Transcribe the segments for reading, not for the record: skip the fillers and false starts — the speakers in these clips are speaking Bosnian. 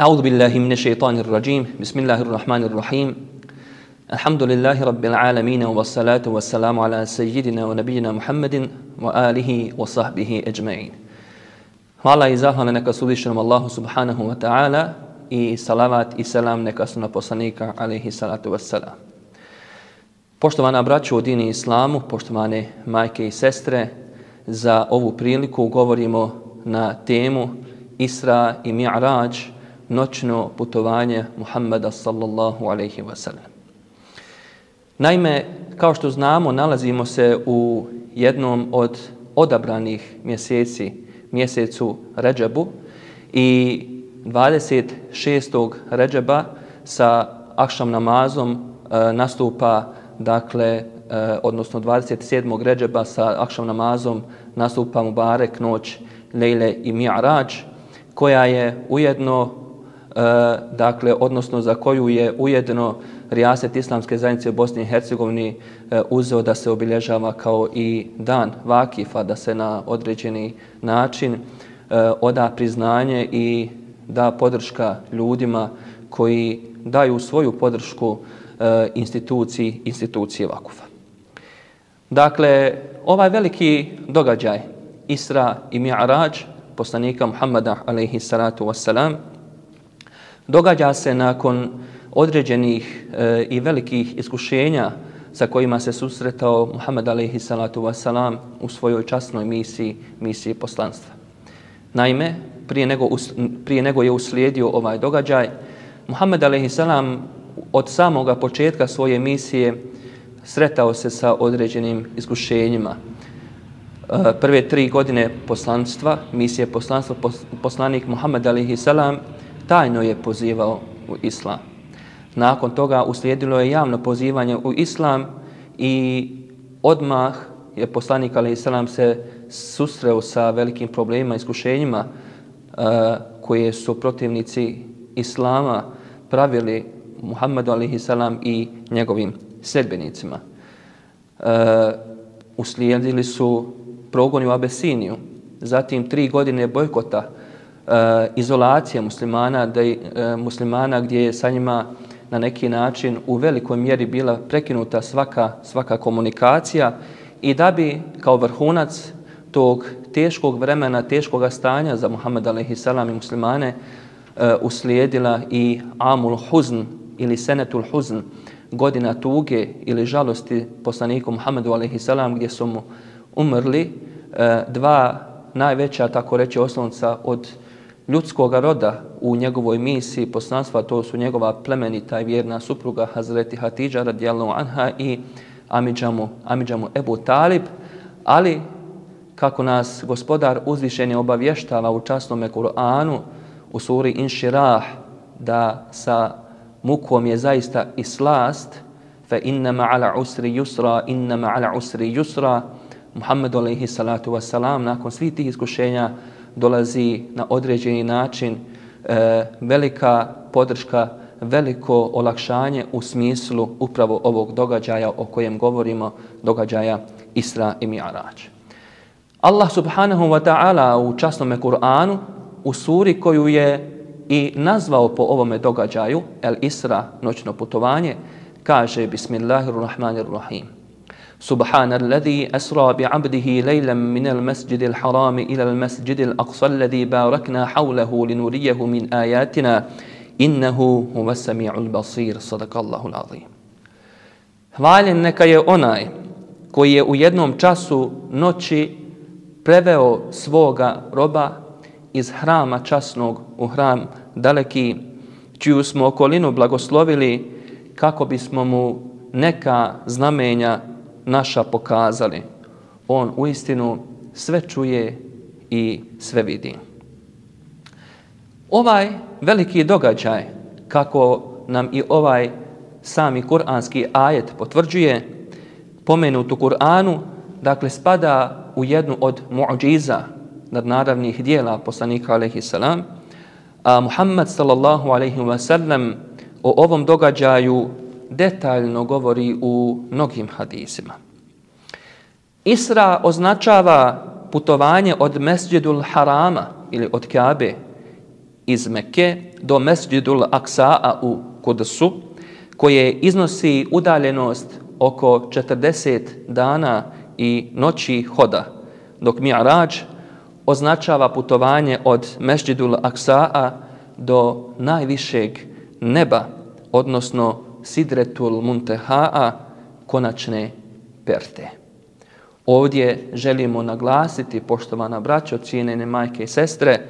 أعوذ بالله من الشيطان الرجيم بسم الله الرحمن الرحيم الحمد لله رب العالمين والصلاة والسلام على سيدنا ونبينا محمد وآله وصحبه أجمعين. Hvala i zahvala neka su uzvišenom Allahu subhanahu wa ta'ala i salavat i selam neka su na poslanika alaihi salatu wassalam. Poštovana braćo u dini islamu, poštovane majke i sestre, za ovu priliku govorimo na temu Isra i Mi'rađ, noćno putovanje Muhammeda sallallahu alaihi wa sallam. Naime, kao što znamo, nalazimo se u jednom od odabranih mjeseci, mjesecu Redžebu, i 26. Redžeba sa akšam namazom nastupa, odnosno 27. Redžeba sa akšam namazom nastupa Mubarek noć Lejle i Mi'rađ, koja je ujedno, odnosno za koju je ujedno Rijaset Islamske zajednice u Bosni i Hercegovini uzeo da se obilježava kao i dan Vakifa, da se na određeni način oda priznanje i da podrška ljudima koji daju svoju podršku instituciji Vakufa. Dakle, ovaj veliki događaj Isra i Mi'rađ poslanika Muhammeda alejhi salatu wassalam događa se nakon određenih i velikih iskušenja sa kojima se susretao Muhammed alejhi salatu wassalam u svojoj časnoj misiji poslanstva. Naime, prije nego je uslijedio ovaj događaj, Muhammed alejhi salam od samoga početka svoje misije sretao se sa određenim iskušenjima. Prve 3 godine poslanstva, misije poslanstva, poslanik Muhammed alejhi salam tajno je pozivao u islam. Nakon toga uslijedilo je javno pozivanje u islam i odmah je poslanik alejhi salam se susreo sa velikim problemima, iskušenjima koje su protivnici islama pravili Muhammedu alejhi salam i njegovim sljedbenicima. Uslijedili su progoni u Abesiniju, zatim 3 godine bojkota, izolacija muslimana gdje je sa njima na neki način u velikoj mjeri bila prekinuta svaka komunikacija, i da bi kao vrhunac tog teškog vremena, teškoga stanja za Muhammed alejhi salam i muslimane uslijedila i Amul Huzn ili Senetul Huzn, godina tuge ili žalosti poslaniku Muhammedu alejhi salam, gdje su mu umrli 2 najveća, tako reći, oslonca od ljudskog roda u njegovoj misiji poslanstva. To su njegova plemenita i vjerna supruga Hazreti Hatidža radijallahu anha i amidžamu Ebu Talib. Ali, kako nas Gospodar uzvišeni obavještava u časnome Kur'anu u suri Inširah, da sa mukom je zaista i slast, fa inna ma'ala usri yusra, inna ma'ala usri yusra, Muhammedu alejhi salatu wassalam nakon svih tih iskušenja dolazi na određeni način velika podrška, veliko olakšanje u smislu upravo ovog događaja o kojem govorimo, događaja Isra i Mi'rađ. Allah subhanahu wa ta'ala u časnome Kur'anu, u suri koju je i nazvao po ovome događaju, El Isra, noćno putovanje, kaže Bismillahirrahmanirrahim. Subhanalladhi asra bi'abdihi lejlan minal masjidil harami ilal masjidil aqsa alladhi barakna hawlahu linuriyahu min ayatina innahu huwa sami'ul basir. Sadakallahu al-azim. Hvaljen neka je onaj koji je u jednom času noći preveo svoga roba iz hrama časnog u hram daleki, čiju smo okolinu blagoslovili kako bismo mu neka znamenja naša pokazali. On uistinu sve čuje i sve vidi. Ovaj veliki događaj, kako nam i ovaj sami kuranski ajet potvrđuje, pomenut u Kur'anu, spada u jednu od mu'džiza, nadnaravnih dijela poslanika alejhi salam, a Muhammed sallallahu alejhi wa sallam o ovom događaju detaljno govori u mnogim hadisima. Isra označava putovanje od Mesdžidul Harama ili od Kabe iz Mekke do Mesdžidul Aksa'a u Kudusu, koje iznosi udaljenost oko 40 dana i noći hoda, dok Mi'rađ označava putovanje od Mesdžidul Aksa'a do najvišeg neba, odnosno Sidretul Munteha'a, konačne perte. Ovdje želimo naglasiti, poštovana braćo, cijenjene majke i sestre,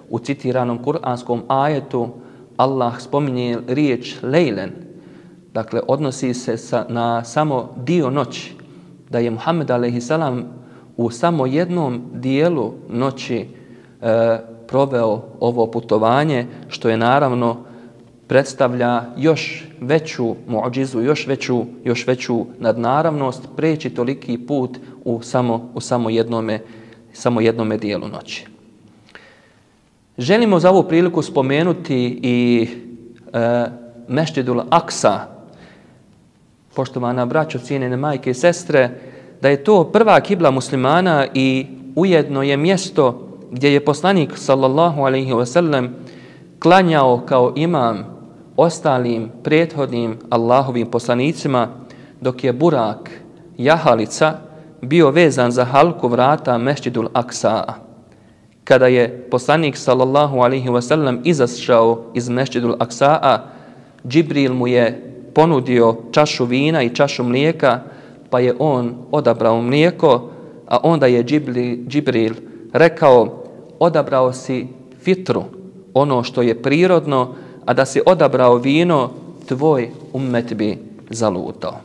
u citiranom kuranskom ajetu Allah spominje riječ lejlen, dakle odnosi se na samo dio noći, da je Muhammed a.s. u samo jednom dijelu noći proveo ovo putovanje, što je naravno predstavlja još veću mu'džizu, još veću nadnaravnost, preći toliki put u samo jednome dijelu noći. Želimo za ovu priliku spomenuti i Mesdžidul Aksa, poštovana braćo, cijenjene majke i sestre, da je to prva kibla muslimana i ujedno je mjesto gdje je poslanik sallallahu alejhi ve sellem klanjao kao imam ostalim prethodnim Allahovim poslanicima, dok je burak, jahalica, bio vezan za halku vrata Mesdžidul Aksa'a. Kada je poslanik sallallahu alejhi ve sellem izašao iz Mesdžidul Aksa'a, Džibril mu je ponudio čašu vina i čašu mlijeka, pa je on odabrao mlijeko, a onda je Džibril rekao: odabrao si fitru, ono što je prirodno, a da si odabrao vino, tvoj ummet bi zalutao.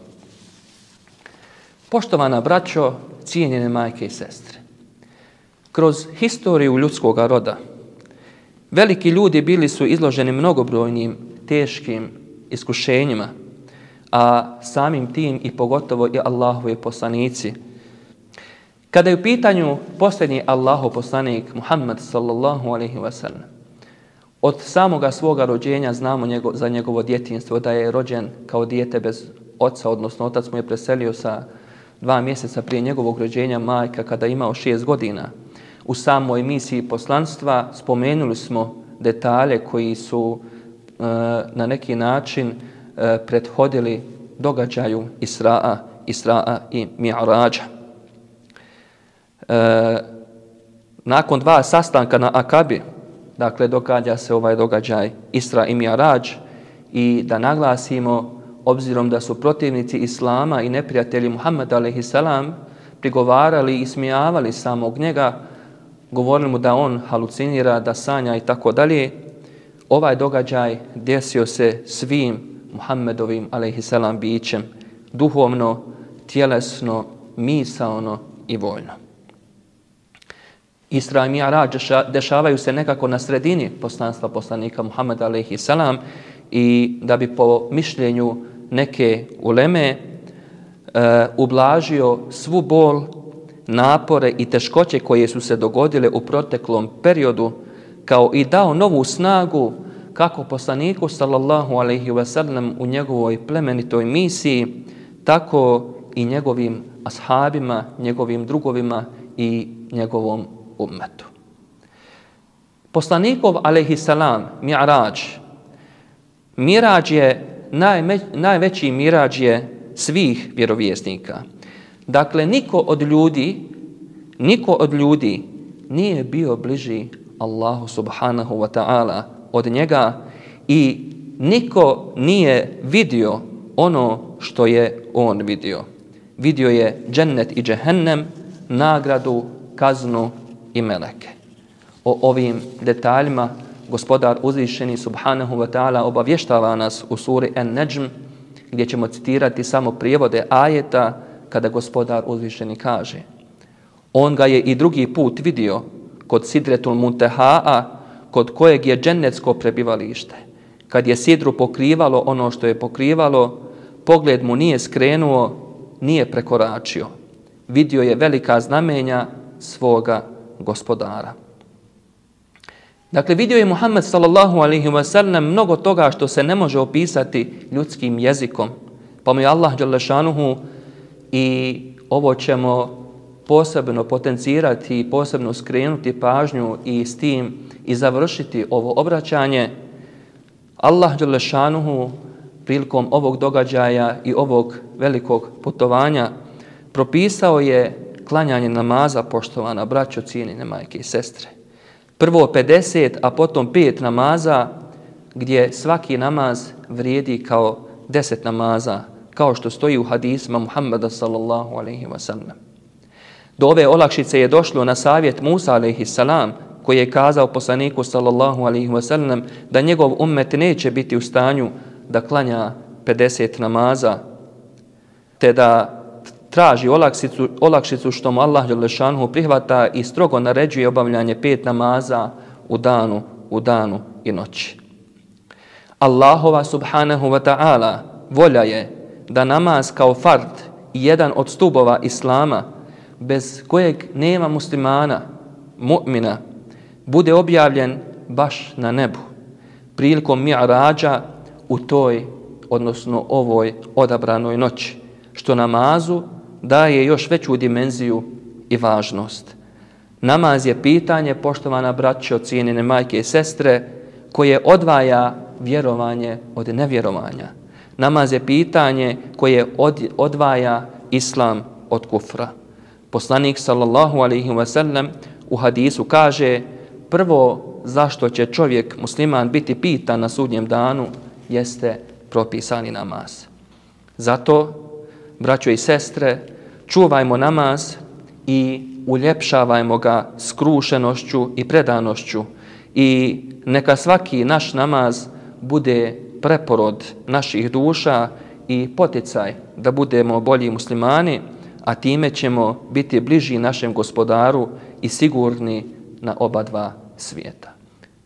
Poštovana braćo, cijenjene majke i sestre, kroz historiju ljudskog roda veliki ljudi bili su izloženi mnogobrojnim teškim iskušenjima, a samim tim i pogotovo i Allahovi poslanici. Kada je u pitanju posljednji Allahov poslanik Muhammed sallallahu alejhi ve sellem, od samoga svoga rođenja znamo za njegovo djetinjstvo da je rođen kao dijete bez oca, odnosno otac mu je preselio sa 2 mjeseca prije njegovog rođenja, majka kada je imao 6 godina. U samoj misiji poslanstva spomenuli smo detalje koji su na neki način prethodili događaju Isra'a i Mi'rađa. Nakon 2 sastanka na Akabi, dakle, događa se ovaj događaj Isra i Mi'rađ, i da naglasimo, obzirom da su protivnici Islama i neprijatelji Muhammeda a.s. prigovarali i ismijavali samog njega, govorili mu da on halucinira, da sanja i tako dalje, ovaj događaj desio se svim Muhammedovim a.s. bićem, duhovno, tjelesno, misaono i voljno. Isra i Mi'rađ dešavaju se nekako na sredini poslanstva poslanika Muhammeda a.s. i da bi po mišljenju neke uleme ublažio svu bol, napore i teškoće koje su se dogodile u proteklom periodu, kao i dao novu snagu kako poslaniku sallallahu alejhi ve sellem u njegovoj plemenitoj misiji, tako i njegovim ashabima, njegovim drugovima i njegovom ummetu. Poslanikov alejhiselam Mi'rađ je najveći Mi'rađ je svih vjerovjesnika. Dakle, niko od ljudi nije bio bliži Allahu subhanahu wa ta'ala od njega i niko nije vidio ono što je on vidio. Vidio je džennet i džehennem, nagradu, kaznu i meleke. O ovim detaljima gospodar uzvišeni subhanahu wa ta'ala obavještava nas u suri An-Najm, gdje ćemo citirati samo prijevode ajeta, kada gospodar uzvišeni kaže: on ga je i drugi put vidio kod Sidretul Munteha'a, kod kojeg je džennetsko prebivalište. Kad je sidru pokrivalo ono što je pokrivalo, pogled mu nije skrenuo, nije prekoračio. Vidio je velika znamenja svoga gospodara. Dakle, vidio je Muhammed sallallahu alejhi ve sellem mnogo toga što se ne može opisati ljudskim jezikom. Pa mu je Allah dželle šanuhu, i ovo ćemo posebno potencirati i posebno skrenuti pažnju i s tim i završiti ovo obraćanje, Allah dželle šanuhu prilikom ovog događaja i ovog velikog putovanja propisao je klanjanje namaza, poštovana braćo, cijenjene majke i sestre. Prvo 50, a potom 5 namaza, gdje svaki namaz vrijedi kao 10 namaza, kao što stoji u hadisima Muhammeda sallallahu alejhi ve sellem. Do ove olakšice je došlo na savjet Musa alejhi salam, koji je kazao poslaniku sallallahu alejhi ve sellem da njegov ummet neće biti u stanju da klanja 50 namaza, te da traži olakšicu što mu Allah dželle šanuhu prihvata i strogo naređuje obavljanje 5 namaza u danu i noći. Allahova subhanahu wa ta'ala volja je da namaz kao fard i jedan od stubova Islama, bez kojeg nema muslimana, mu'mina, bude objavljen baš na nebu, prilikom mi'rađa u toj, odnosno ovoj odabranoj noći, što namazu daje još veću dimenziju i važnost. Namaz je pitanje, poštovana braćo, cijenjene majke i sestre, koje odvaja vjerovanje od nevjerovanja. Namaz je pitanje koje odvaja islam od kufra. Poslanik sallallahu alejhi ve sellem u hadisu kaže: prvo zašto će čovjek musliman biti pitan na sudnjem danu jeste propisani namaz. Zato, braćo i sestre, čuvajmo namaz i uljepšavajmo ga skrušenošću i predanošću i neka svaki naš namaz bude preporod naših duša i poticaj da budemo bolji muslimani, a time ćemo biti bliži našem Gospodaru i sigurni na oba dva svijeta.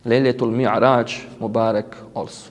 Lejletul Mi'rađ, Mubarek olsu.